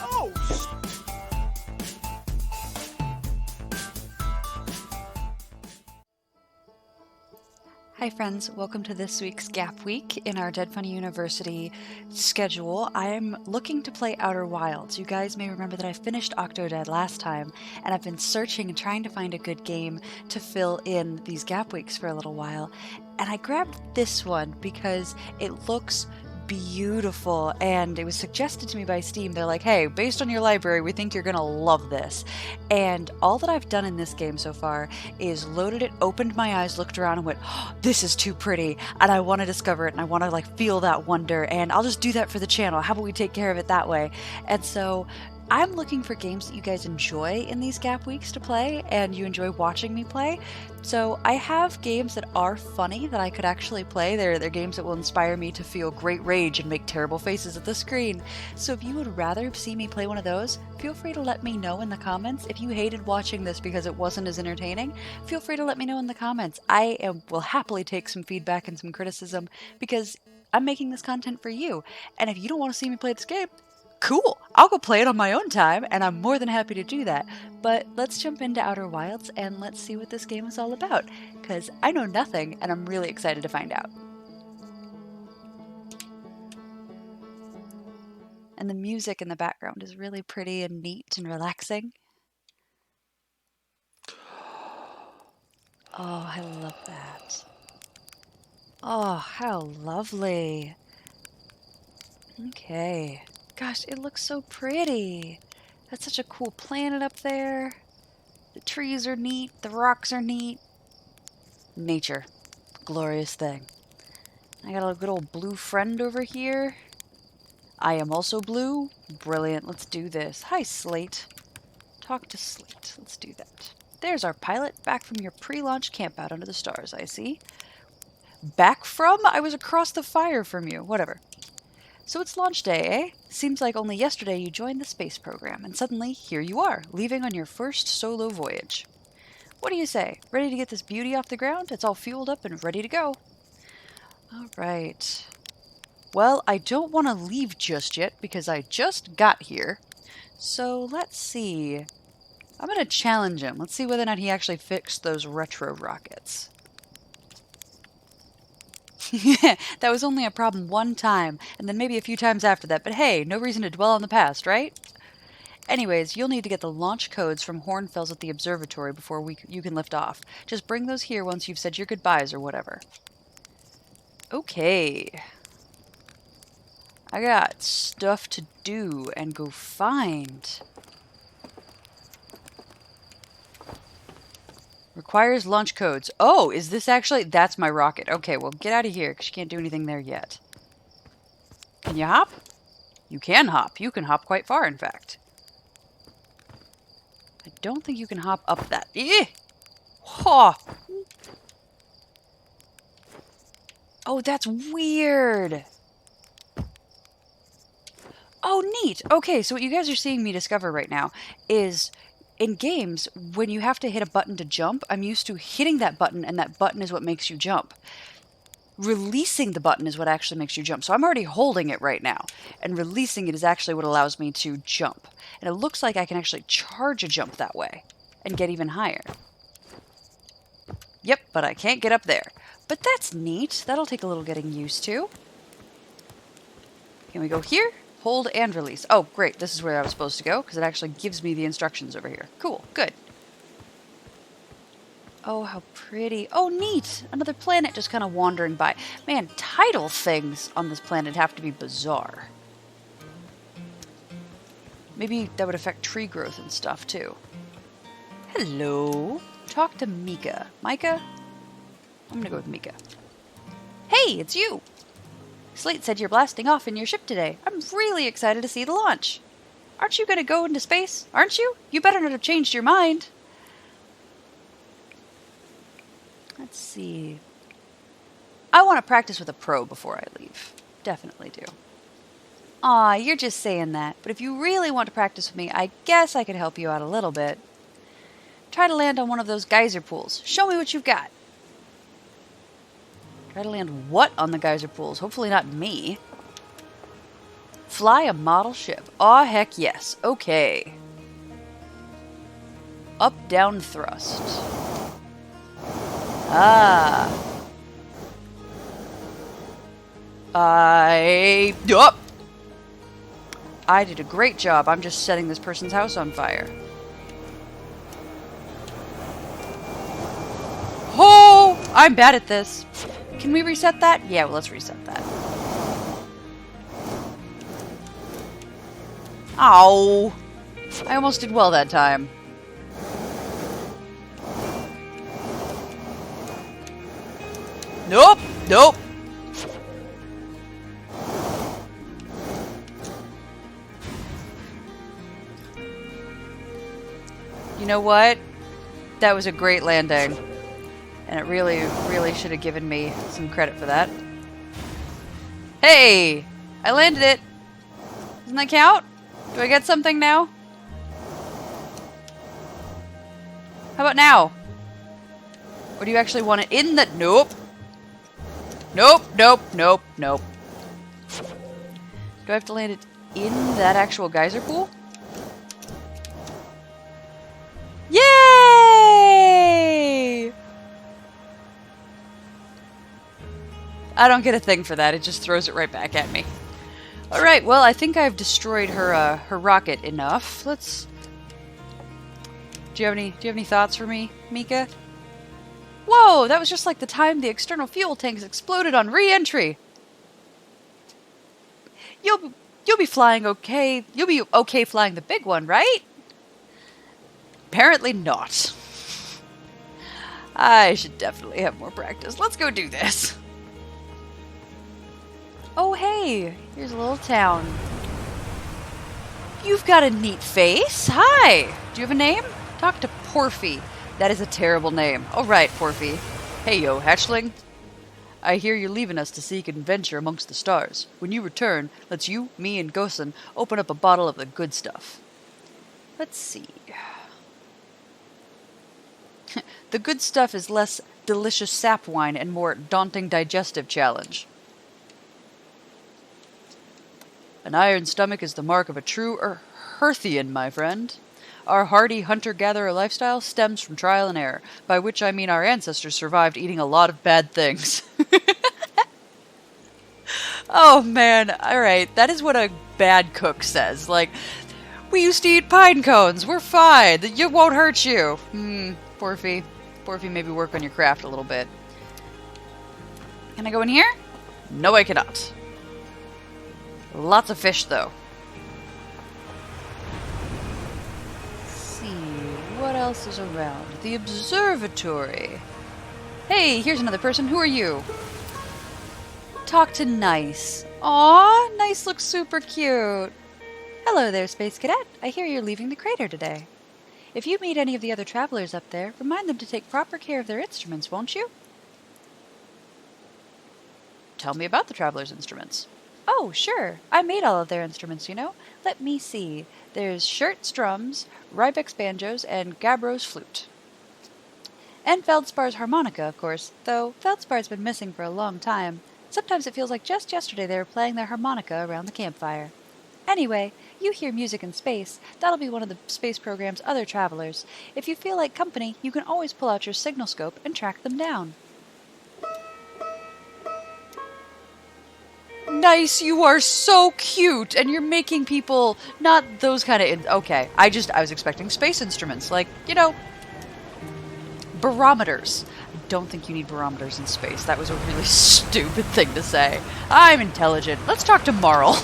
Oh, Hi friends, welcome to this week's Gap Week in our Dead Funny University schedule. I am looking to play Outer Wilds. You guys may remember that I finished Octodad last time, and I've been searching and trying to find a good game to fill in these Gap Weeks for a little while. And I grabbed this one because it looks beautiful, and it was suggested to me by Steam. They're like, hey, based on your library, we think you're gonna love this. And all that I've done in this game so far is loaded it, opened my eyes, looked around, and went, oh, this is too pretty, and I want to discover it, and I want to like feel that wonder, and I'll just do that for the channel. How about we take care of it that way? And so I'm looking for games that you guys enjoy in these Gap Weeks to play, and you enjoy watching me play. So I have games that are funny that I could actually play. They're games that will inspire me to feel great rage and make terrible faces at the screen. So if you would rather see me play one of those, feel free to let me know in the comments. If you hated watching this because it wasn't as entertaining, feel free to let me know in the comments. Will happily take some feedback and some criticism because I'm making this content for you. And if you don't want to see me play this game, cool, I'll go play it on my own time, and I'm more than happy to do that. But let's jump into Outer Wilds and let's see what this game is all about, because I know nothing and I'm really excited to find out. And the music in the background is really pretty and neat and relaxing. Oh, I love that. Oh, how lovely. Okay. Gosh, it looks so pretty. That's such a cool planet up there. The trees are neat, the rocks are neat. Nature. Glorious thing. I got a good old blue friend over here. I am also blue. Brilliant, let's do this. Hi, Slate. Talk to Slate. Let's do that. There's our pilot, back from your pre-launch campout under the stars, I see. Back from? I was across the fire from you. Whatever. So it's launch day, eh? Seems like only yesterday you joined the space program, and suddenly here you are, leaving on your first solo voyage. What do you say? Ready to get this beauty off the ground? It's all fueled up and ready to go. All right. Well, I don't want to leave just yet because I just got here. So let's see. I'm going to challenge him. Let's see whether or not he actually fixed those retro rockets. That was only a problem one time, and then maybe a few times after that, but hey, no reason to dwell on the past, right? Anyways, you'll need to get the launch codes from Hornfels at the observatory before you can lift off. Just bring those here once you've said your goodbyes or whatever. Okay. I got stuff to do and go find. Requires launch codes. Oh, is this actually... That's my rocket. Okay, well, get out of here, because you can't do anything there yet. Can you hop? You can hop. You can hop quite far, in fact. I don't think you can hop up that. Eh! Ha! Oh, that's weird. Oh, neat. Okay, so what you guys are seeing me discover right now is... In games, when you have to hit a button to jump, I'm used to hitting that button, and that button is what makes you jump. Releasing the button is what actually makes you jump. So I'm already holding it right now, and releasing it is actually what allows me to jump. And it looks like I can actually charge a jump that way and get even higher. Yep, but I can't get up there. But that's neat. That'll take a little getting used to. Can we go here? Hold and release. Oh, great. This is where I was supposed to go, because it actually gives me the instructions over here. Cool. Good. Oh, how pretty. Oh, neat. Another planet just kind of wandering by. Man, tidal things on this planet have to be bizarre. Maybe that would affect tree growth and stuff, too. Hello. Talk to Mika. Micah? I'm going to go with Mika. Hey, it's you. Slate said you're blasting off in your ship today. I'm really excited to see the launch. Aren't you going to go into space? Aren't you? You better not have changed your mind. Let's see. I want to practice with a pro before I leave. Definitely do. Aw, you're just saying that. But if you really want to practice with me, I guess I could help you out a little bit. Try to land on one of those geyser pools. Show me what you've got. Try to land what on the geyser pools? Hopefully not me. Fly a model ship. Aw, heck yes. Okay. Up, down, thrust. Ah. Yup. I did a great job. I'm just setting this person's house on fire. Oh, I'm bad at this. Can we reset that? Yeah, well, let's reset that. Ow. I almost did well that time. Nope. Nope. You know what? That was a great landing. And it really, really should have given me some credit for that. Hey! I landed it! Doesn't that count? Do I get something now? How about now? Or do you actually want it in the... Nope! Nope, nope, nope, nope. Do I have to land it in that actual geyser pool? Yay! I don't get a thing for that. It just throws it right back at me. Alright, well, I think I've destroyed her her rocket enough. Let's... Do you have any thoughts for me, Mika? Whoa, that was just like the time the external fuel tanks exploded on re-entry. You'll be flying okay. You'll be okay flying the big one, right? Apparently not. I should definitely have more practice. Let's go do this. Oh, hey, here's a little town. You've got a neat face. Hi. Do you have a name? Talk to Porfy. That is a terrible name. All right, Porfy. Hey, yo, hatchling. I hear you're leaving us to seek adventure amongst the stars. When you return, let's you, me, and Gosen open up a bottle of the good stuff. Let's see. The good stuff is less delicious sap wine and more daunting digestive challenge. An iron stomach is the mark of a true Hearthian, my friend. Our hardy hunter-gatherer lifestyle stems from trial and error, by which I mean our ancestors survived eating a lot of bad things. Oh man, alright, that is what a bad cook says. Like, we used to eat pine cones, we're fine, it won't hurt you. Porfy. Porfy, maybe work on your craft a little bit. Can I go in here? No, I cannot. Lots of fish, though. What else is around? The observatory. Hey, here's another person. Who are you? Talk to Nice. Aw, Nice looks super cute. Hello there, Space Cadet. I hear you're leaving the crater today. If you meet any of the other travelers up there, remind them to take proper care of their instruments, won't you? Tell me about the travelers' instruments. Oh, sure. I made all of their instruments, you know. Let me see. There's Shirt's drums, Rybeck's banjos, and Gabro's flute. And Feldspar's harmonica, of course, though Feldspar's been missing for a long time. Sometimes it feels like just yesterday they were playing their harmonica around the campfire. Anyway, you hear music in space. That'll be one of the space program's other travelers. If you feel like company, you can always pull out your signal scope and track them down. Nice, you are so cute, and you're making people not those kind of... Okay, I was expecting space instruments, like, you know, barometers. I don't think you need barometers in space. That was a really stupid thing to say. I'm intelligent. Let's talk to Marl.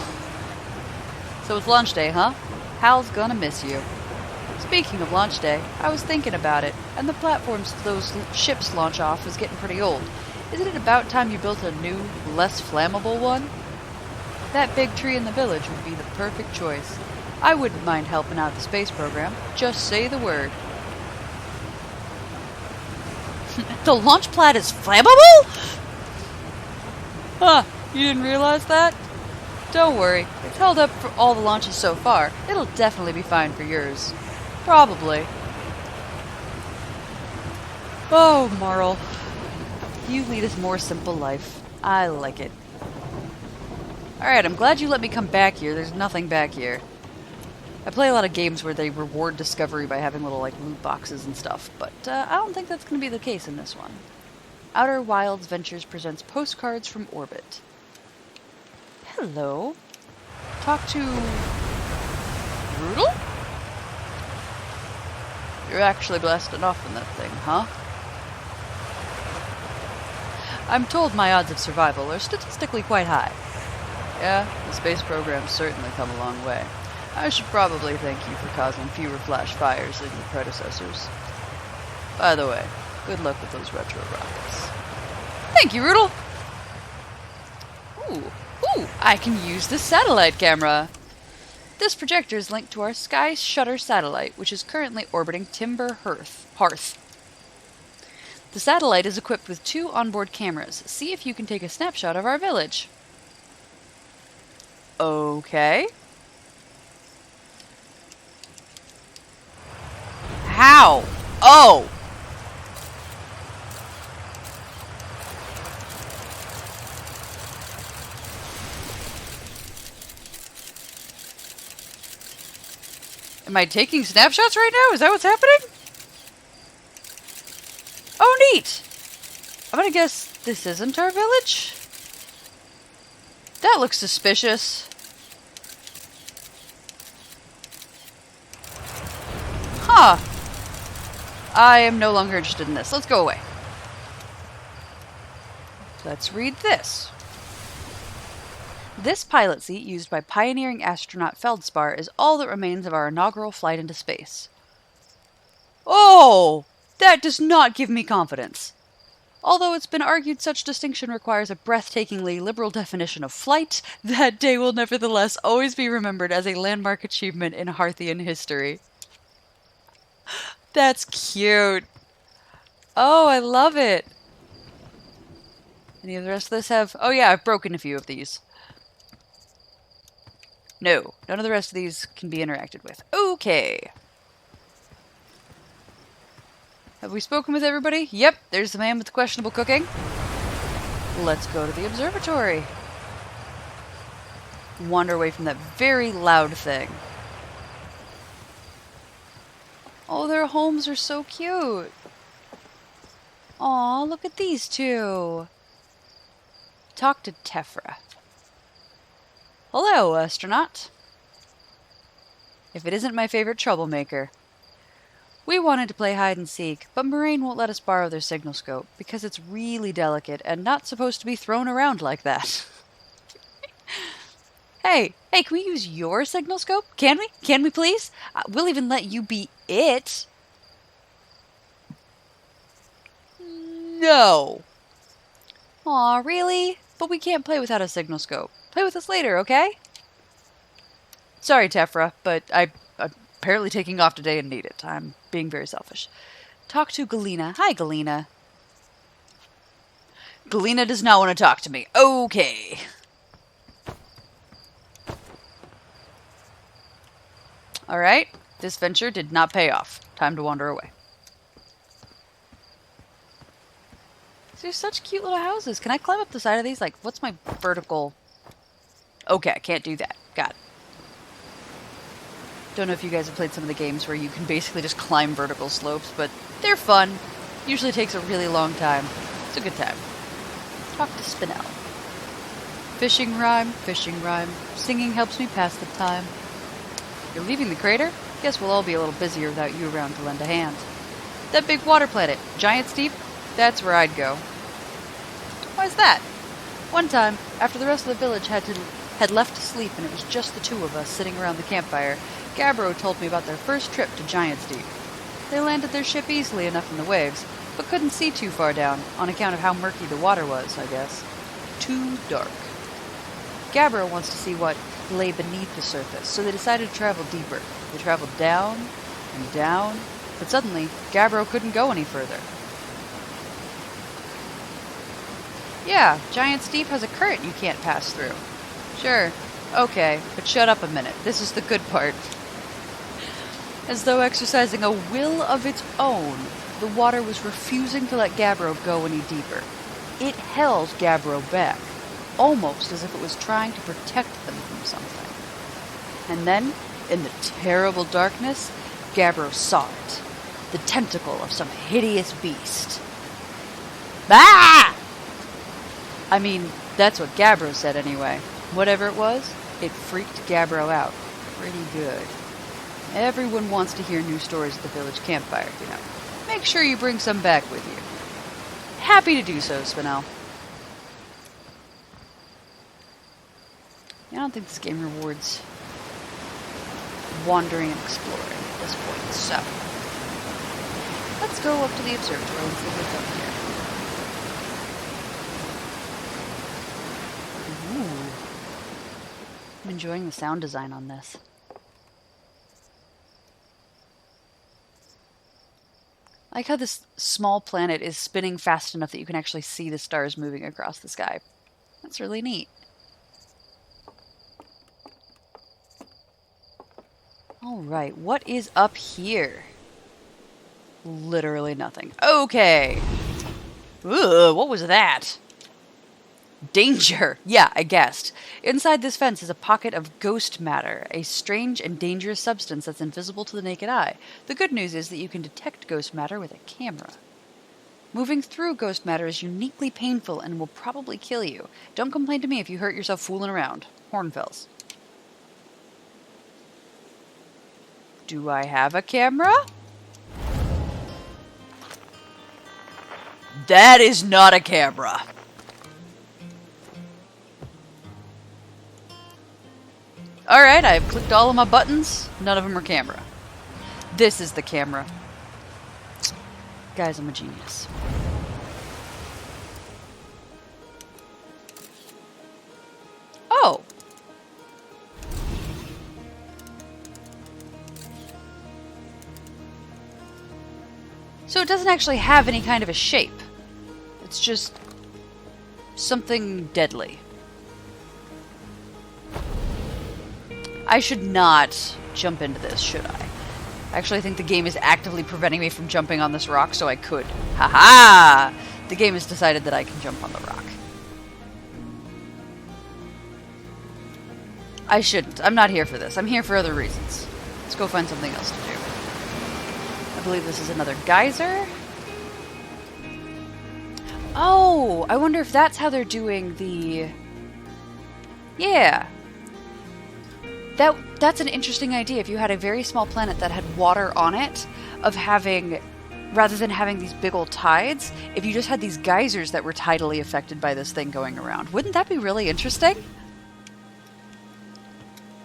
So it's launch day, huh? Hal's gonna miss you. Speaking of launch day, I was thinking about it, and the platforms those ships launch off is getting pretty old. Isn't it about time you built a new, less flammable one? That big tree in the village would be the perfect choice. I wouldn't mind helping out the space program. Just say the word. The launch pad is flammable? Huh, you didn't realize that? Don't worry, it's held up for all the launches so far. It'll definitely be fine for yours. Probably. Oh, Marl. You lead a more simple life. I like it. Alright, I'm glad you let me come back here. There's nothing back here. I play a lot of games where they reward discovery by having little, like, loot boxes and stuff, but I don't think that's going to be the case in this one. Outer Wilds Ventures presents postcards from orbit. Hello. Talk to... Rudel? You're actually blasting off in that thing, huh? I'm told my odds of survival are statistically quite high. Yeah, the space program's certainly come a long way. I should probably thank you for causing fewer flash fires than your predecessors. By the way, good luck with those retro rockets. Thank you, Rudel! Ooh, I can use the satellite camera! This projector is linked to our Sky Shutter satellite, which is currently orbiting Timber Hearth. The satellite is equipped with 2 onboard cameras. See if you can take a snapshot of our village. Okay. How? Oh! Am I taking snapshots right now? Is that what's happening? Oh, neat! I'm gonna guess this isn't our village? That looks suspicious. Huh. I am no longer interested in this. Let's go away. Let's read this. This pilot seat used by pioneering astronaut Feldspar is all that remains of our inaugural flight into space. Oh! That does not give me confidence. Although it's been argued such distinction requires a breathtakingly liberal definition of flight, that day will nevertheless always be remembered as a landmark achievement in Hearthian history. That's cute. Oh, I love it. Any of the rest of this have... Oh yeah, I've broken a few of these. No, none of the rest of these can be interacted with. Okay. Have we spoken with everybody? Yep, there's the man with the questionable cooking. Let's go to the observatory. Wander away from that very loud thing. Oh, their homes are so cute. Aw, look at these two. Talk to Tephra. Hello, astronaut. If it isn't my favorite troublemaker. We wanted to play hide and seek, but Moraine won't let us borrow their signal scope because it's really delicate and not supposed to be thrown around like that. Hey, can we use your signal scope? Can we? Can we please? We'll even let you be it. No. Aw, really? But we can't play without a signal scope. Play with us later, okay? Sorry, Tephra, but I'm apparently taking off today and need it. I'm being very selfish. Talk to Galena. Hi, Galena. Galena does not want to talk to me. Okay. Alright, this venture did not pay off. Time to wander away. These are such cute little houses. Can I climb up the side of these? Like, what's my vertical... Okay, I can't do that. Got it. Don't know if you guys have played some of the games where you can basically just climb vertical slopes, but they're fun. Usually takes a really long time. It's a good time. Talk to Spinel. Fishing rhyme, singing helps me pass the time. You're leaving the crater? Guess we'll all be a little busier without you around to lend a hand. That big water planet, Giant's Deep? That's where I'd go. Why's that? One time, after the rest of the village had left to sleep and it was just the two of us sitting around the campfire, Gabbro told me about their first trip to Giant's Deep. They landed their ship easily enough in the waves, but couldn't see too far down, on account of how murky the water was, I guess. Too dark. Gabbro wants to see what lay beneath the surface, so they decided to travel deeper. They traveled down and down, but suddenly, Gabbro couldn't go any further. Yeah, Giant's Deep has a current you can't pass through. Sure, okay, but shut up a minute. This is the good part. As though exercising a will of its own, the water was refusing to let Gabbro go any deeper. It held Gabbro back. almost as if it was trying to protect them from something. And then, in the terrible darkness, Gabbro saw it. The tentacle of some hideous beast. Ah! I mean, that's what Gabbro said anyway. Whatever it was, it freaked Gabbro out pretty good. Everyone wants to hear new stories at the village campfire, you know. Make sure you bring some back with you. Happy to do so, Spinel. I don't think this game rewards wandering and exploring at this point, so let's go up to the observatory and see what's up here. Ooh. I'm enjoying the sound design on this. I like how this small planet is spinning fast enough that you can actually see the stars moving across the sky. That's really neat. Alright, what is up here? Literally nothing. Okay! Ugh, what was that? Danger! Yeah, I guessed. Inside this fence is a pocket of ghost matter, a strange and dangerous substance that's invisible to the naked eye. The good news is that you can detect ghost matter with a camera. Moving through ghost matter is uniquely painful and will probably kill you. Don't complain to me if you hurt yourself fooling around. Hornfells. Do I have a camera? That is not a camera. Alright, I've clicked all of my buttons. None of them are camera. This is the camera. Guys, I'm a genius. Oh! So it doesn't actually have any kind of a shape. It's just something deadly. I should not jump into this, should I? I actually think the game is actively preventing me from jumping on this rock, so I could. Haha! The game has decided that I can jump on the rock. I shouldn't. I'm not here for this. I'm here for other reasons. Let's go find something else to do. I believe this is another geyser. Oh! I wonder if that's how they're doing the... Yeah. That's an interesting idea. If you had a very small planet that had water on it, of having, rather than having these big old tides, if you just had these geysers that were tidally affected by this thing going around. Wouldn't that be really interesting?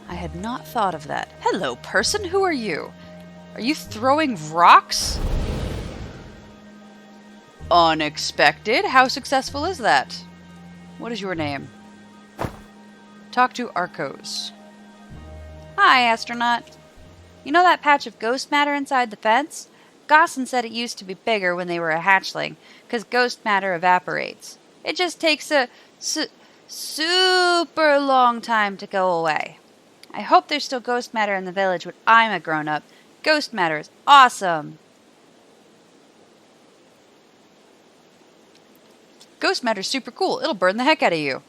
I had not thought of that. Hello, person. Who are you? Are you throwing rocks? Unexpected. How successful is that? What is your name? Talk to Arcos. Hi, astronaut. You know that patch of ghost matter inside the fence? Gosson said it used to be bigger when they were a hatchling, because ghost matter evaporates. It just takes a super long time to go away. I hope there's still ghost matter in the village when I'm a grown-up. Ghost matter is awesome. Ghost matter's super cool. It'll burn the heck out of you.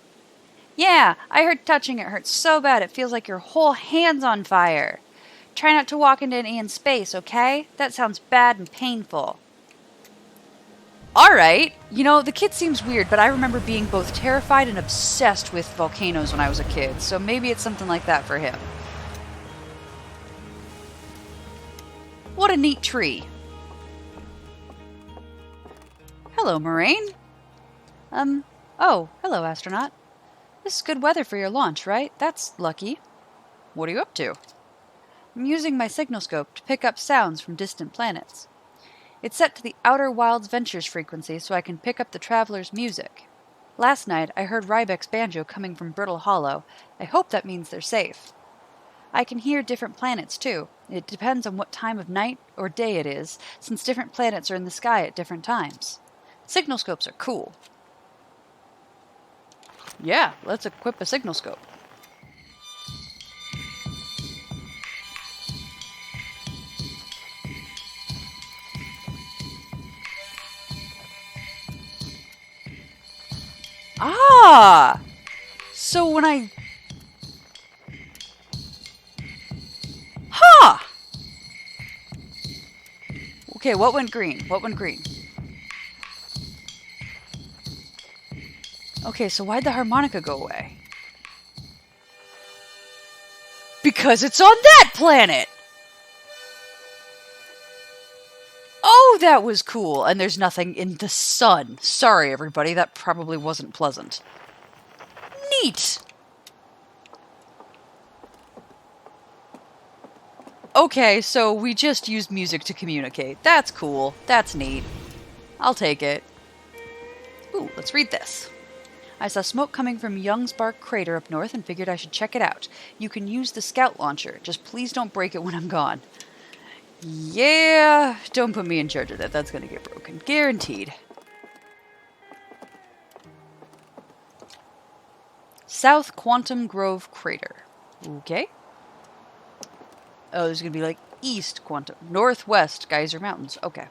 Yeah, I heard touching it hurts so bad it feels like your whole hand's on fire. Try not to walk into any in space, okay? That sounds bad and painful. Alright. You know, the kid seems weird, but I remember being both terrified and obsessed with volcanoes when I was a kid, so maybe it's something like that for him. What a neat tree. Hello, Moraine. Oh, hello, astronaut. This is good weather for your launch, right? That's lucky. What are you up to? I'm using my signal scope to pick up sounds from distant planets. It's set to the Outer Wilds Ventures frequency so I can pick up the traveler's music. Last night, I heard Rybek's banjo coming from Brittle Hollow. I hope that means they're safe. I can hear different planets, too. It depends on what time of night or day it is, since different planets are in the sky at different times. Signal scopes are cool. Yeah, let's equip a signal scope. Ah! So when I... Huh! Okay, what went green? What went green? Okay, so why'd the harmonica go away? Because it's on that planet! Oh, that was cool. And there's nothing in the sun. Sorry, everybody. That probably wasn't pleasant. Neat! Okay, so we just used music to communicate. That's cool. That's neat. I'll take it. Ooh, let's read this. I saw smoke coming from Young's Bark Crater up north and figured I should check it out. You can use the scout launcher. Just please don't break it when I'm gone. Yeah, don't put me in charge of that. That's gonna get broken. Guaranteed. South Quantum Grove Crater. Okay. Oh, there's gonna be like East Quantum. Northwest Geyser Mountains. Okay.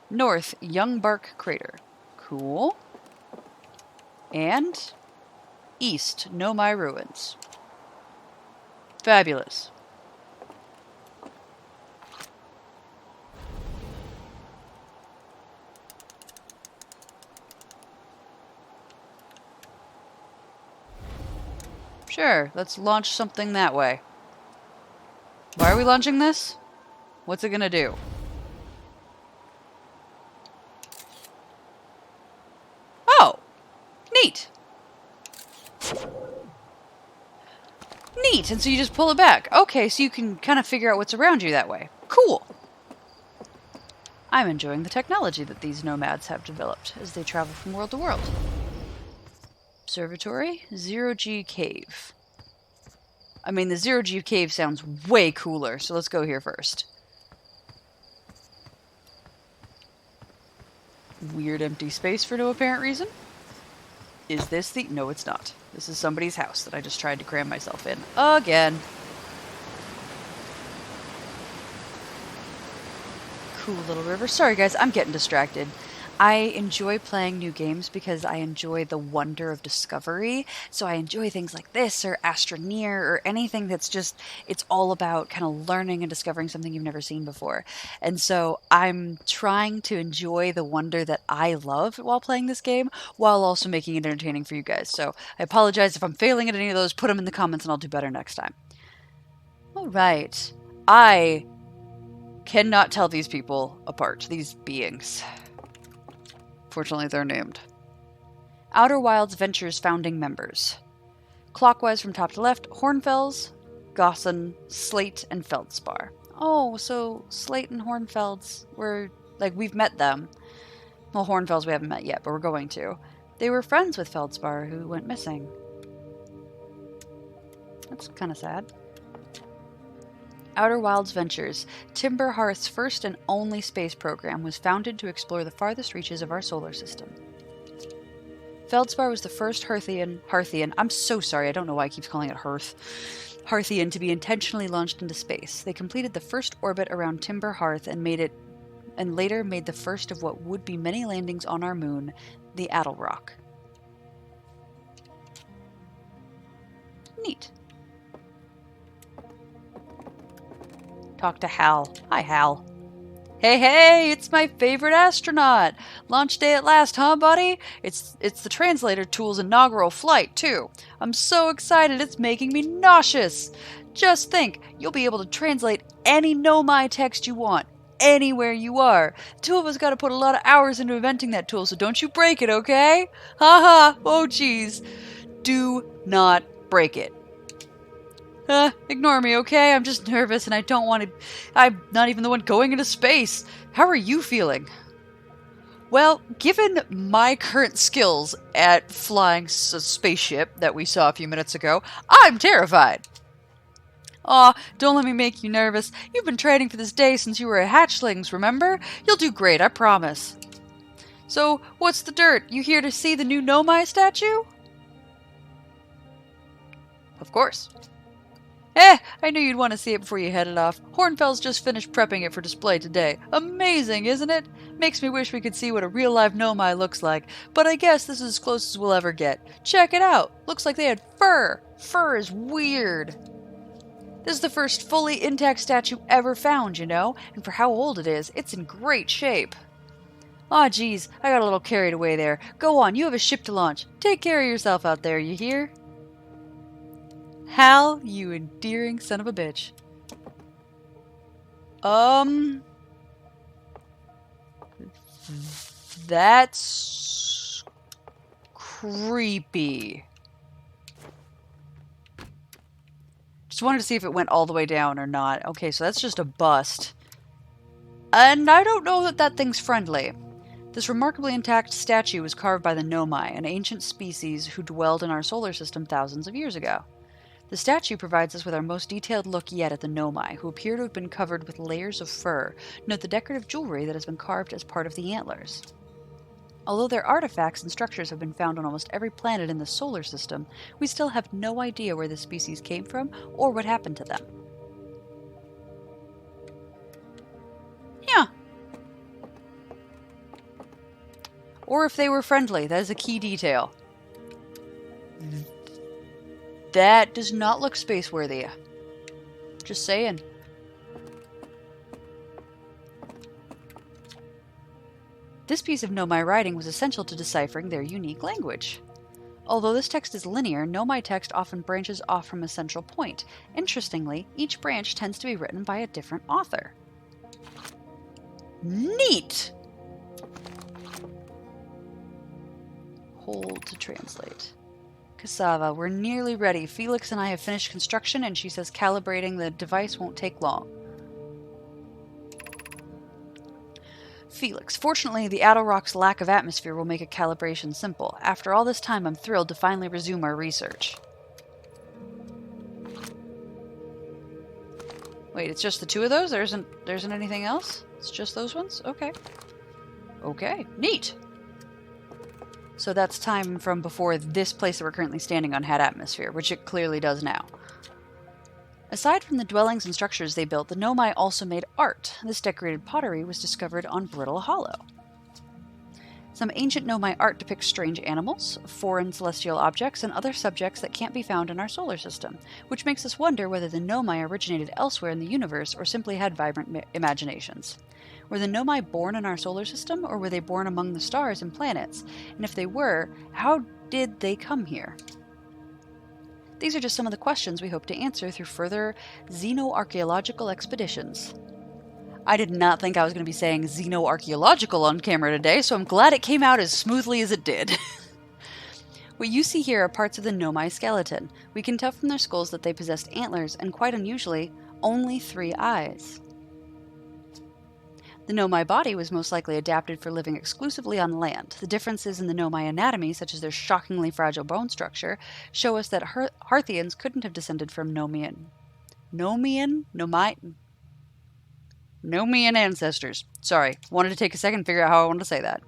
North Young Bark Crater. Cool. And East Nomai Ruins. Fabulous. Sure, let's launch something that way. Why are we launching this? What's it gonna do? Oh! Neat! Neat! And so you just pull it back. Okay, so you can kind of figure out what's around you that way. Cool! I'm enjoying the technology that these nomads have developed as they travel from world to world. Observatory, Zero-G Cave. I mean, the Zero-G Cave sounds way cooler, so let's go here first. Weird empty space for no apparent reason. Is this the... No, it's not. This is somebody's house that I just tried to cram myself in. Again. Cool little river. Sorry, guys, I'm getting distracted. I enjoy playing new games because I enjoy the wonder of discovery. So I enjoy things like this or Astroneer or anything that's just, it's all about kind of learning and discovering something you've never seen before. And so I'm trying to enjoy the wonder that I love while playing this game while also making it entertaining for you guys. So I apologize if I'm failing at any of those. Put them in the comments and I'll do better next time. All right. I cannot tell these people apart, these beings. Fortunately, they're named. Outer Wilds Ventures founding members. Clockwise from top to left, Hornfels, Gossan, Slate, and Feldspar. Oh, so Slate and Hornfels were, like, we've met them. Well, Hornfels we haven't met yet, but we're going to. They were friends with Feldspar, who went missing. That's kind of sad. Outer Wilds Ventures, Timber Hearth's first and only space program, was founded to explore the farthest reaches of our solar system. Feldspar was the first Hearthian, I'm so sorry, I don't know why I keep calling it Hearthian to be intentionally launched into space. They completed the first orbit around Timber Hearth and later made the first of what would be many landings on our moon, the Adelrock. Neat. Talk to Hal. Hi, Hal. Hey, it's my favorite astronaut. Launch day at last, huh, buddy? It's the translator tool's inaugural flight, too. I'm so excited, it's making me nauseous. Just think, you'll be able to translate any Nomai text you want, anywhere you are. The two of us gotta put a lot of hours into inventing that tool, so don't you break it, okay? Haha, oh jeez. Do not break it. Ignore me, okay? I'm just nervous and I don't want to... I'm not even the one going into space. How are you feeling? Well, given my current skills at flying a spaceship that we saw a few minutes ago, I'm terrified. Aw, don't let me make you nervous. You've been training for this day since you were hatchlings, remember? You'll do great, I promise. So, what's the dirt? You here to see the new Nomai statue? Of course. I knew you'd want to see it before you headed off. Hornfell's just finished prepping it for display today. Amazing, isn't it? Makes me wish we could see what a real live Nomai looks like, but I guess this is as close as we'll ever get. Check it out! Looks like they had fur! Fur is weird! This is the first fully intact statue ever found, you know, and for how old it is, it's in great shape. Aw, geez, I got a little carried away there. Go on, you have a ship to launch. Take care of yourself out there, you hear? Hal, you endearing son of a bitch. That's creepy. Just wanted to see if it went all the way down or not. Okay, so that's just a bust. And I don't know that that thing's friendly. This remarkably intact statue was carved by the Nomai, an ancient species who dwelled in our solar system thousands of years ago. The statue provides us with our most detailed look yet at the Nomai, who appear to have been covered with layers of fur. Note the decorative jewelry that has been carved as part of the antlers. Although their artifacts and structures have been found on almost every planet in the solar system, we still have no idea where this species came from or what happened to them. Yeah. Or if they were friendly, that is a key detail. That does not look space-worthy. Just saying. This piece of Nomai writing was essential to deciphering their unique language. Although this text is linear, Nomai text often branches off from a central point. Interestingly, each branch tends to be written by a different author. Neat! Hold to translate. Cassava, we're nearly ready. Felix and I have finished construction, and she says calibrating the device won't take long. Felix, fortunately, the Adelrock's lack of atmosphere will make a calibration simple. After all this time, I'm thrilled to finally resume our research. Wait, it's just the two of those? There isn't anything else? It's just those ones? Okay. Okay, neat! So that's time from before this place that we're currently standing on had atmosphere, which it clearly does now. Aside from the dwellings and structures they built, the Nomai also made art. This decorated pottery was discovered on Brittle Hollow. Some ancient Nomai art depicts strange animals, foreign celestial objects, and other subjects that can't be found in our solar system, which makes us wonder whether the Nomai originated elsewhere in the universe or simply had vibrant imaginations. Were the Nomai born in our solar system, or were they born among the stars and planets? And if they were, how did they come here? These are just some of the questions we hope to answer through further xenoarchaeological expeditions. I did not think I was going to be saying xenoarchaeological on camera today, so I'm glad it came out as smoothly as it did. What you see here are parts of the Nomai skeleton. We can tell from their skulls that they possessed antlers, and quite unusually, only 3 eyes. The Nomai body was most likely adapted for living exclusively on land. The differences in the Nomai anatomy, such as their shockingly fragile bone structure, show us that Hearthians couldn't have descended from Nomian ancestors. Sorry, wanted to take a second to figure out how I wanted to say that.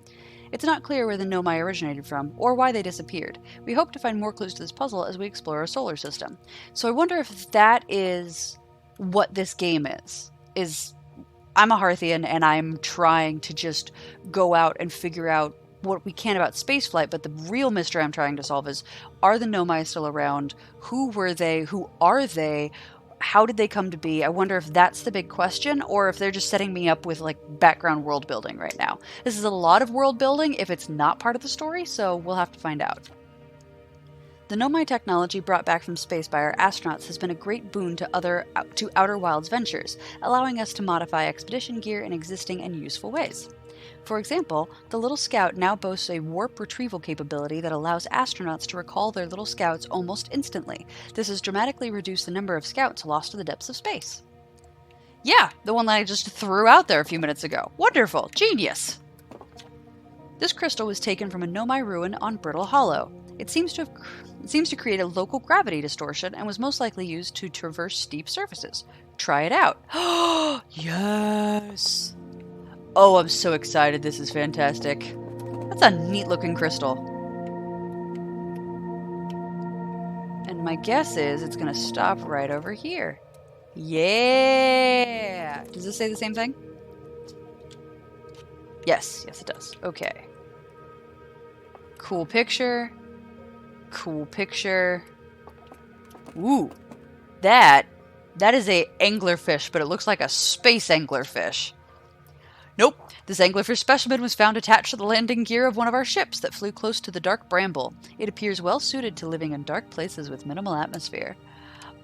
It's not clear where the Nomai originated from, or why they disappeared. We hope to find more clues to this puzzle as we explore our solar system. So I wonder if that is what this game is I'm a Hearthian, and I'm trying to just go out and figure out what we can about spaceflight, but the real mystery I'm trying to solve is, are the Nomai still around? Who were they? Who are they? How did they come to be? I wonder if that's the big question, or if they're just setting me up with, like, background world building right now. This is a lot of world building if it's not part of the story, so we'll have to find out. The Nomai technology brought back from space by our astronauts has been a great boon to Outer Wilds ventures, allowing us to modify expedition gear in existing and useful ways. For example, the Little Scout now boasts a warp retrieval capability that allows astronauts to recall their Little Scouts almost instantly. This has dramatically reduced the number of Scouts lost to the depths of space. Yeah, the one that I just threw out there a few minutes ago. Wonderful! Genius! This crystal was taken from a Nomai ruin on Brittle Hollow. It seems to create a local gravity distortion and was most likely used to traverse steep surfaces. Try it out. Yes! Oh, I'm so excited. This is fantastic. That's a neat looking crystal. And my guess is it's going to stop right over here. Yeah! Does this say the same thing? Yes, yes it does. Okay. Cool picture. Cool picture. Ooh. That is a anglerfish, but it looks like a space anglerfish. Nope. This anglerfish specimen was found attached to the landing gear of one of our ships that flew close to the dark bramble. It appears well suited to living in dark places with minimal atmosphere.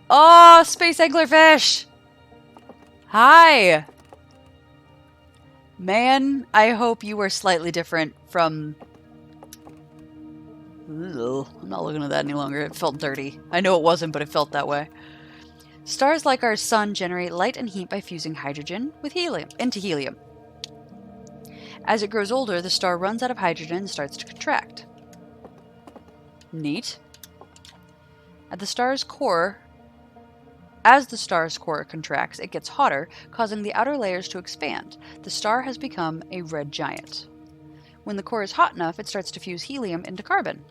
Oh, space anglerfish! Hi! Man, I hope you are slightly different from... Ugh, I'm not looking at that any longer. It felt dirty. I know it wasn't, but it felt that way. Stars like our sun generate light and heat by fusing hydrogen with into helium. As it grows older, the star runs out of hydrogen and starts to contract. Neat. As the star's core contracts, it gets hotter, causing the outer layers to expand. The star has become a red giant. When the core is hot enough, it starts to fuse helium into carbon.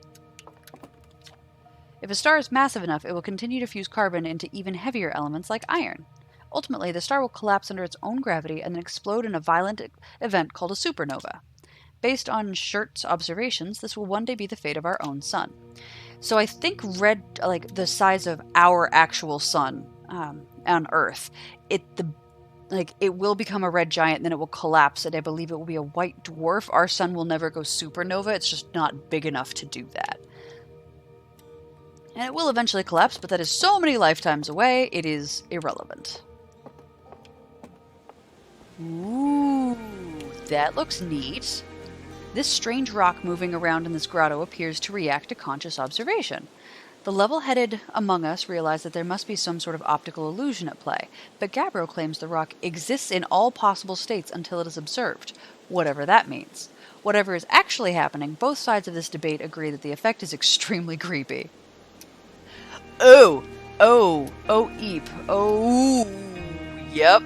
If a star is massive enough, it will continue to fuse carbon into even heavier elements like iron. Ultimately, the star will collapse under its own gravity and then explode in a violent event called a supernova. Based on Schert's observations, this will one day be the fate of our own sun. So I think red, like the size of our actual sun on Earth, it will become a red giant, and then it will collapse, and I believe it will be a white dwarf. Our sun will never go supernova. It's just not big enough to do that. And it will eventually collapse, but that is so many lifetimes away, it is irrelevant. Ooh, that looks neat. This strange rock moving around in this grotto appears to react to conscious observation. The level-headed among us realize that there must be some sort of optical illusion at play, but Gabbro claims the rock exists in all possible states until it is observed, whatever that means. Whatever is actually happening, both sides of this debate agree that the effect is extremely creepy. Oh, Eep. Oh, yep.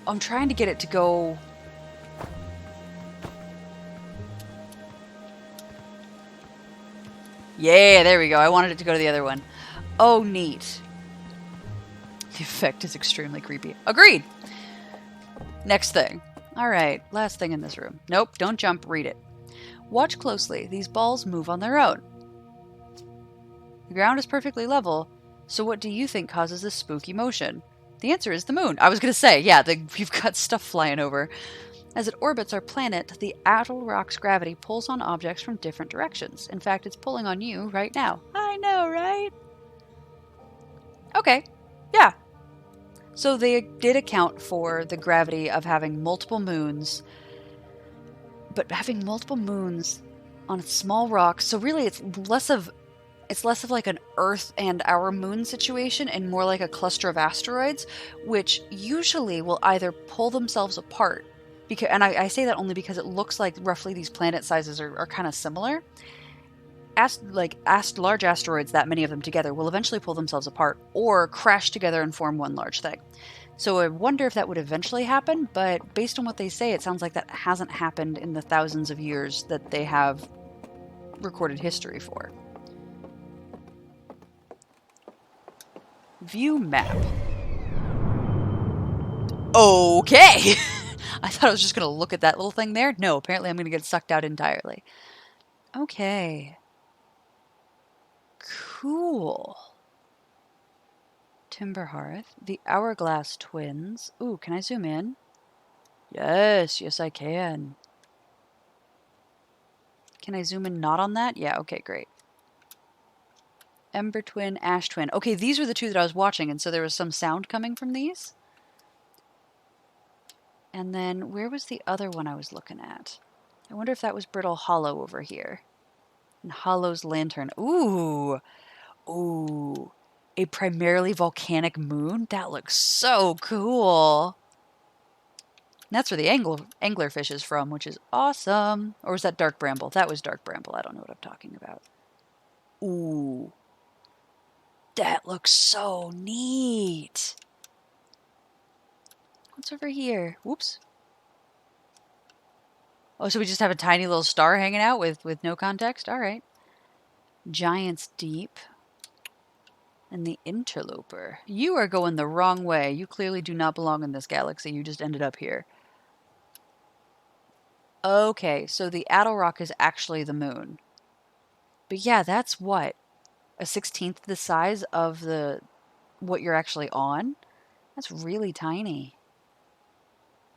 I'm trying to get it to go... Yeah, there we go. I wanted it to go to the other one. Oh, neat. The effect is extremely creepy. Agreed! Next thing. Alright, last thing in this room. Nope, don't jump, read it. Watch closely. These balls move on their own. The ground is perfectly level, so what do you think causes this spooky motion? The answer is the moon. I was going to say, yeah, you've got stuff flying over. As it orbits our planet, the Atoll rock's gravity pulls on objects from different directions. In fact, it's pulling on you right now. I know, right? Okay, yeah. So they did account for the gravity of having multiple moons, but having multiple moons on a small rock, so really it's less of like an Earth and our moon situation and more like a cluster of asteroids, which usually will either pull themselves apart, and I say that only because it looks like roughly these planet sizes are kind of similar. Large asteroids, that many of them together, will eventually pull themselves apart or crash together and form one large thing. So I wonder if that would eventually happen, but based on what they say, it sounds like that hasn't happened in the thousands of years that they have recorded history for. View map. Okay! I thought I was just going to look at that little thing there. No, apparently I'm going to get sucked out entirely. Okay. Cool. Timber Hearth. The Hourglass Twins. Ooh, can I zoom in? Yes, I can. Can I zoom in not on that? Yeah, okay, great. Ember Twin, Ash Twin. Okay, these were the two that I was watching, and so there was some sound coming from these. And then, where was the other one I was looking at? I wonder if that was Brittle Hollow over here. And Hollow's Lantern. Ooh! Ooh! A primarily volcanic moon? That looks so cool! And that's where the anglerfish is from, which is awesome. Or was that Dark Bramble? That was Dark Bramble. I don't know what I'm talking about. Ooh. That looks so neat. What's over here? Whoops. Oh, so we just have a tiny little star hanging out with no context? All right. Giant's Deep. And the Interloper. You are going the wrong way. You clearly do not belong in this galaxy. You just ended up here. Okay, so the Attlerock is actually the moon. But yeah, that's what? A 16th the size of what you're actually on? That's really tiny.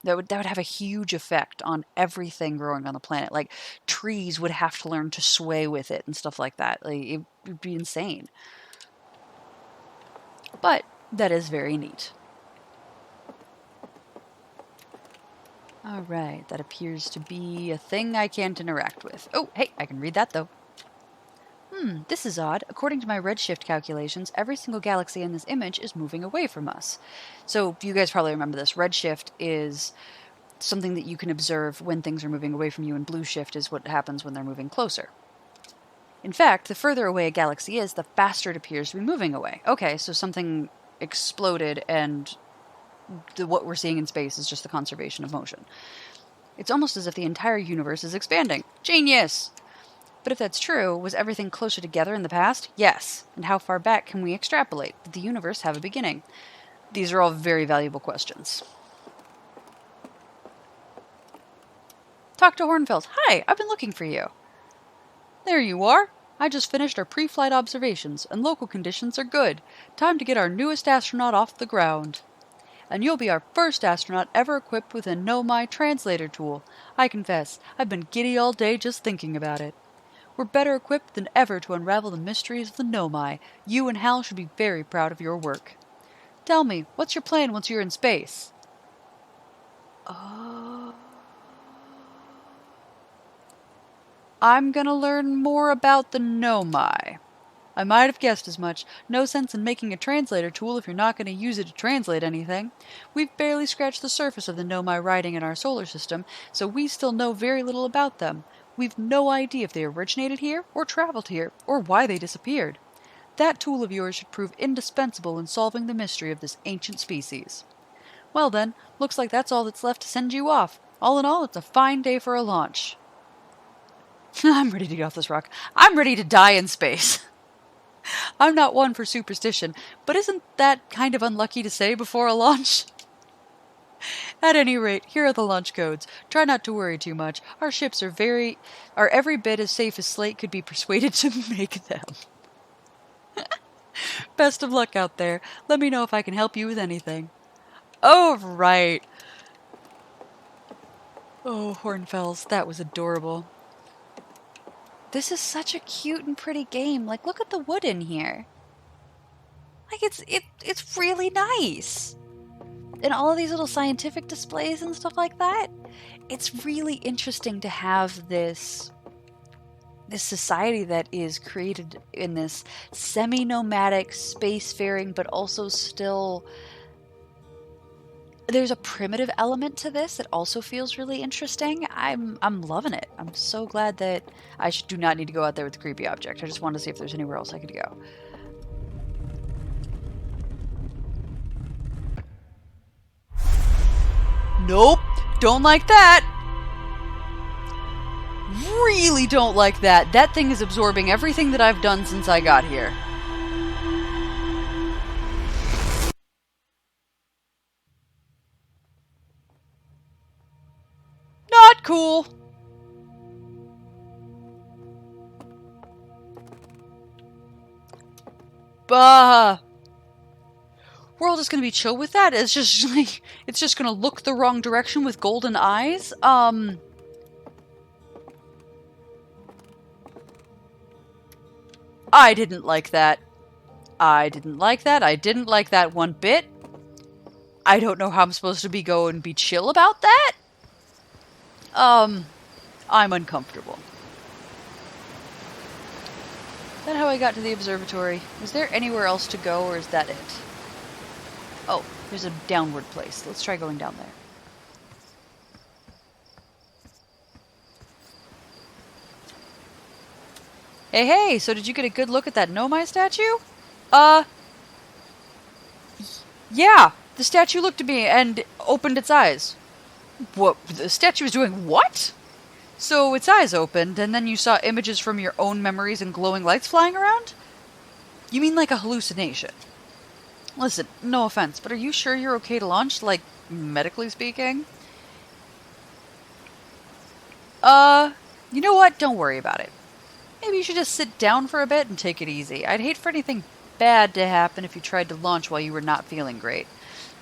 That would have a huge effect on everything growing on the planet. Like trees would have to learn to sway with it and stuff like that. Like it would be insane. But that is very neat. All right, that appears to be a thing I can't interact with. Oh, hey, I can read that though. This is odd. According to my redshift calculations, every single galaxy in this image is moving away from us. So you guys probably remember this. Redshift is something that you can observe when things are moving away from you, and blue shift is what happens when they're moving closer. In fact, the further away a galaxy is, the faster it appears to be moving away. Okay, so something exploded, and what we're seeing in space is just the conservation of motion. It's almost as if the entire universe is expanding. Genius! But if that's true, was everything closer together in the past? Yes. And how far back can we extrapolate? Did the universe have a beginning? These are all very valuable questions. Talk to Hornfeld. Hi, I've been looking for you. There you are. I just finished our pre-flight observations, and local conditions are good. Time to get our newest astronaut off the ground. And you'll be our first astronaut ever equipped with a Nomai translator tool. I confess, I've been giddy all day just thinking about it. We're better equipped than ever to unravel the mysteries of the Nomai. You and Hal should be very proud of your work. Tell me, what's your plan once you're in space? I'm gonna learn more about the Nomai. I might have guessed as much. No sense in making a translator tool if you're not going to use it to translate anything. We've barely scratched the surface of the Nomai riding in our solar system, so we still know very little about them. We've no idea if they originated here, or traveled here, or why they disappeared. That tool of yours should prove indispensable in solving the mystery of this ancient species. Well then, looks like that's all that's left to send you off. All in all, it's a fine day for a launch. I'm ready to get off this rock. I'm ready to die in space. I'm not one for superstition, but isn't that kind of unlucky to say before a launch? At any rate, here are the launch codes. Try not to worry too much. Our ships are every bit as safe as Slate could be persuaded to make them. Best of luck out there. Let me know if I can help you with anything. Oh, right. Oh, Hornfells, that was adorable. This is such a cute and pretty game. Like, look at the wood in here. Like, it's really nice. And all of these little scientific displays and stuff like that. It's really interesting to have this society that is created in this semi-nomadic, spacefaring, but also still... There's a primitive element to this that also feels really interesting. I'm loving it. I'm so glad that I do not need to go out there with the creepy object. I just wanted to see if there's anywhere else I could go. Nope. Don't like that. Really don't like that. That thing is absorbing everything that I've done since I got here. Not cool. Bah. We're all just gonna be chill with that? It's just like, it's just gonna look the wrong direction with golden eyes? I didn't like that. I didn't like that. I didn't like that one bit. I don't know how I'm supposed to go and be chill about that. I'm uncomfortable. Is that how I got to the observatory? Was there anywhere else to go, or is that it? Oh, there's a downward place. Let's try going down there. Hey, so did you get a good look at that Nomai statue? Yeah, the statue looked at me and opened its eyes. What? The statue was doing what? So its eyes opened, and then you saw images from your own memories and glowing lights flying around? You mean like a hallucination? Listen, no offense, but are you sure you're okay to launch, like, medically speaking? You know what? Don't worry about it. Maybe you should just sit down for a bit and take it easy. I'd hate for anything bad to happen if you tried to launch while you were not feeling great.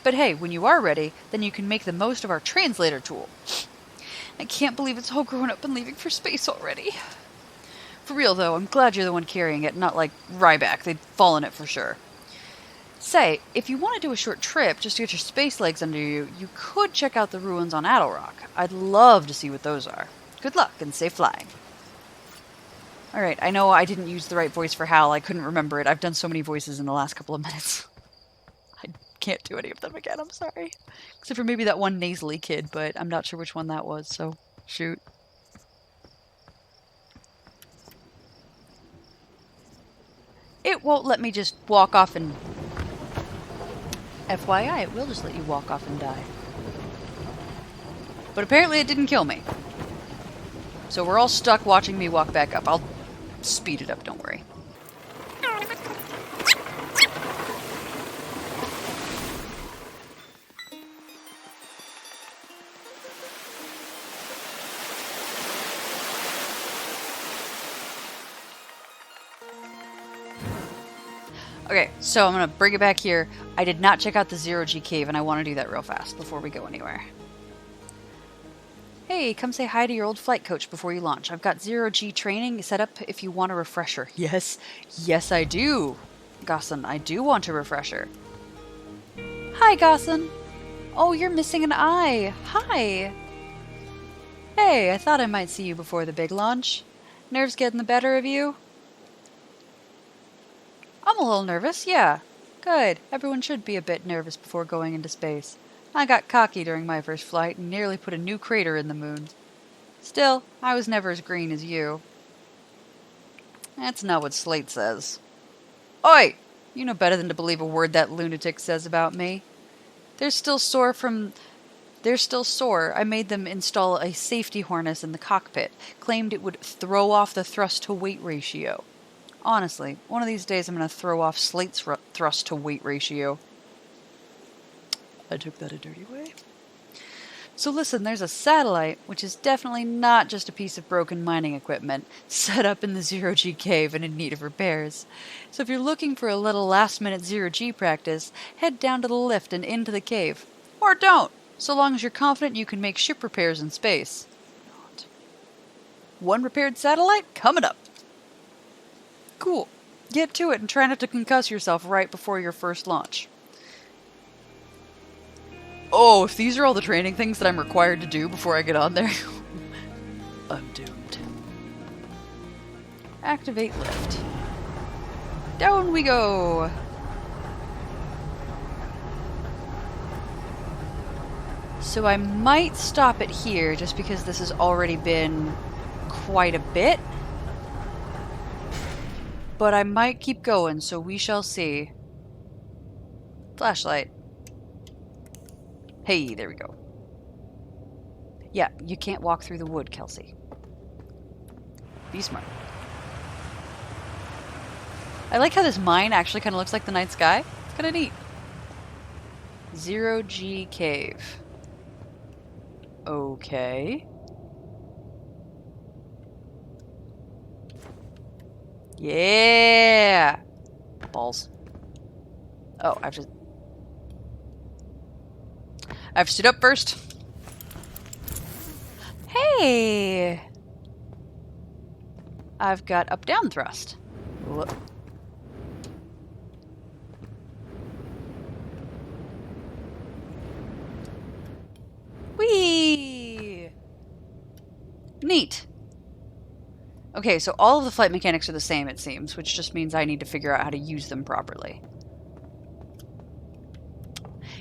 But hey, when you are ready, then you can make the most of our translator tool. I can't believe it's all grown up and leaving for space already. For real though, I'm glad you're the one carrying it, not like Ryback. They'd fall in it for sure. Say, if you want to do a short trip just to get your space legs under you, you could check out the ruins on Attlerock. I'd love to see what those are. Good luck and safe flying. Alright, I know I didn't use the right voice for Hal. I couldn't remember it. I've done so many voices in the last couple of minutes. I can't do any of them again, I'm sorry. Except for maybe that one nasally kid, but I'm not sure which one that was, so shoot. It won't let me just walk off and... FYI, it will just let you walk off and die. But apparently it didn't kill me. So we're all stuck watching me walk back up. I'll speed it up, don't worry. Okay, so I'm going to bring it back here. I did not check out the Zero-G cave, and I want to do that real fast before we go anywhere. Hey, come say hi to your old flight coach before you launch. I've got Zero-G training set up if you want a refresher. Yes, yes I do. Gosson, I do want a refresher. Hi, Gosson. Oh, you're missing an eye. Hi. Hey, I thought I might see you before the big launch. Nerves getting the better of you? I'm a little nervous, yeah. Good. Everyone should be a bit nervous before going into space. I got cocky during my first flight and nearly put a new crater in the moon. Still, I was never as green as you. That's not what Slate says. Oi! You know better than to believe a word that lunatic says about me. They're still sore. I made them install a safety harness in the cockpit. Claimed it would throw off the thrust-to-weight ratio. Honestly, one of these days I'm going to throw off Slate's thrust-to-weight ratio. I took that a dirty way. So listen, there's a satellite, which is definitely not just a piece of broken mining equipment, set up in the Zero-G cave and in need of repairs. So if you're looking for a little last-minute Zero-G practice, head down to the lift and into the cave. Or don't, so long as you're confident you can make ship repairs in space. One repaired satellite coming up. Cool. Get to it and try not to concuss yourself right before your first launch. Oh, if these are all the training things that I'm required to do before I get on there, I'm doomed. Activate lift. Down we go! So I might stop it here just because this has already been quite a bit. But I might keep going, so we shall see. Flashlight. Hey, there we go. Yeah, you can't walk through the wood, Kelsey. Be smart. I like how this mine actually kind of looks like the night sky. It's kind of neat. Zero-G cave. Okay. Yeah! Balls. Oh, I have to sit up first. Hey! I've got up-down thrust. Whoop. Whee! Neat. Okay, so all of the flight mechanics are the same, it seems, which just means I need to figure out how to use them properly.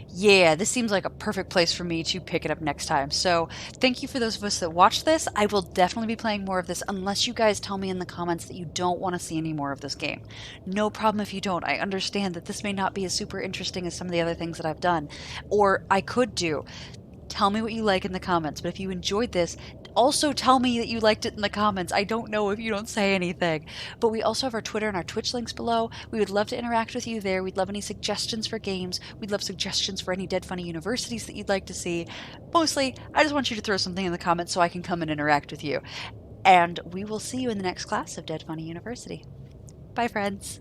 Yeah, this seems like a perfect place for me to pick it up next time. So thank you for those of us that watched this. I will definitely be playing more of this unless you guys tell me in the comments that you don't want to see any more of this game. No problem if you don't. I understand that this may not be as super interesting as some of the other things that I've done, or I could do. Tell me what you like in the comments, but if you enjoyed this, Also tell me that you liked it in the comments. I don't know if you don't say anything. But we also have our Twitter and our Twitch links below. We would love to interact with you there. We'd love any suggestions for games. We'd love suggestions for any Dead Funny universities that you'd like to see. Mostly, I just want you to throw something in the comments so I can come and interact with you. And we will see you in the next class of Dead Funny University. Bye, friends.